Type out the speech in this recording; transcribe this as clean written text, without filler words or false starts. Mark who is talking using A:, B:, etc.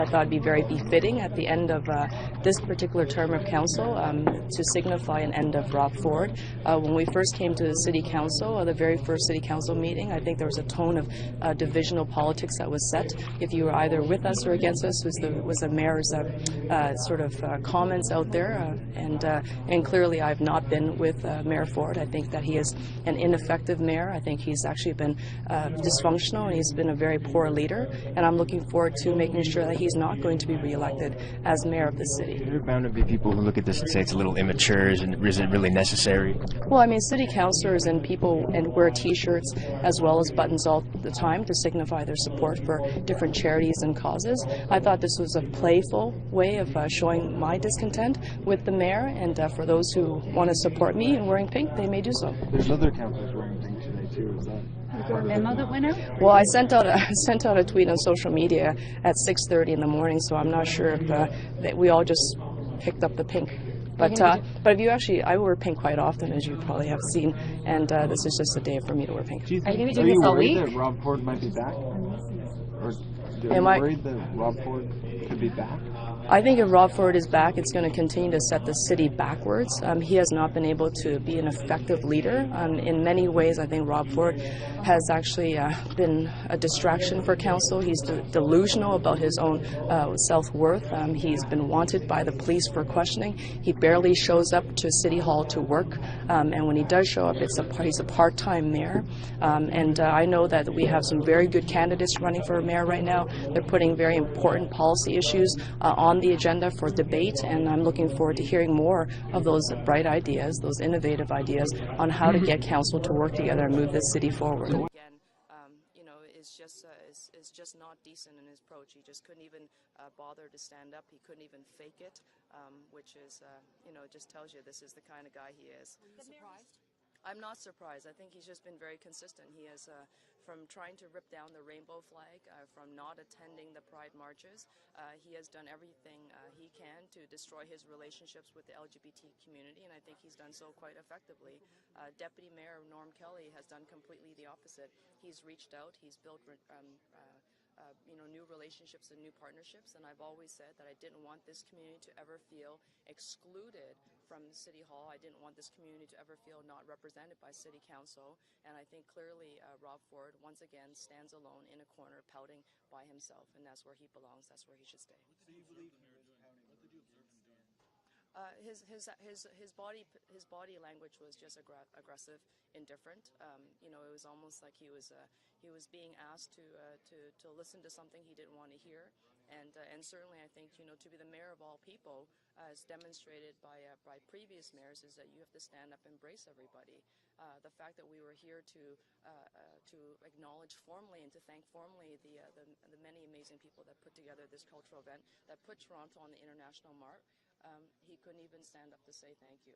A: I thought it'd be very befitting at the end of this particular term of council to signify an end of Rob Ford. When we first came to the City Council, the very first City Council meeting, I think there was a tone of divisional politics that was set. If you were either with us or against us, was the mayor's sort of comments out there, and clearly I've not been with Mayor Ford. I think that he is an ineffective mayor. I think he's actually been dysfunctional, and he's been a very poor leader, and I'm looking forward to making sure that he's not going to be re-elected as mayor of the city.
B: There are bound to be people who look at this and say it's a little immature and isn't really necessary.
A: Well, I mean, city councillors and people wear T-shirts as well as buttons all the time to signify their support for different charities and causes. I thought this was a playful way of showing my discontent with the mayor, and for those who want to support me in wearing pink, they may do so.
C: There's other councillors wearing pink today too. Is that?
D: Is there a memo that went out?
A: Well, I sent out a tweet on social media at 6:30 in the morning, so I'm not sure if that we all just picked up the pink. But if you actually, I wear pink quite often, as you probably have seen, and this is just a day for me to wear pink.
D: Are you going to be doing this all week?
C: Are you worried that Rob Ford might be back? Or are you worried that Rob Ford could be back?
A: I think if Rob Ford is back, it's going to continue to set the city backwards. He has not been able to be an effective leader. In many ways, I think Rob Ford has actually been a distraction for council. He's delusional about his own self-worth. He's been wanted by the police for questioning. He barely shows up to City Hall to work, and when he does show up, he's a part-time mayor. I know that we have some very good candidates running for mayor right now. They're putting very important policy issues on the agenda for debate, and I'm looking forward to hearing more of those bright ideas, those innovative ideas on how to get council to work together and move this city forward. Again, is just not decent in his approach. He just couldn't even bother to stand up. He couldn't even fake it, which is, it just tells you this is the kind of guy he is.
D: Are you surprised?
A: I'm not surprised. I think he's just been very consistent. He has, from trying to rip down the rainbow flag, from not attending the pride marches, he has done everything he can to destroy his relationships with the LGBT community, and I think he's done so quite effectively. Deputy Mayor Norm Kelly has done completely the opposite. He's reached out, he's built new relationships and new partnerships, and I've always said that I didn't want this community to ever feel excluded from City Hall. I didn't want this community to ever feel not represented by City Council, and I think clearly Rob Ford once again stands alone in a corner pouting by himself, and that's where he belongs, that's where he should stay.
E: So you believe the mayor is pouting. What did you observe him doing?
A: His body language was just aggressive, indifferent. It was almost like he was being asked to listen to something he didn't want to hear, and certainly I think to be the mayor of all people, as demonstrated by previous mayors, is that you have to stand up and embrace everybody. The fact that we were here to acknowledge formally and to thank formally the many amazing people that put together this cultural event that put Toronto on the international map. He couldn't even stand up to say thank you.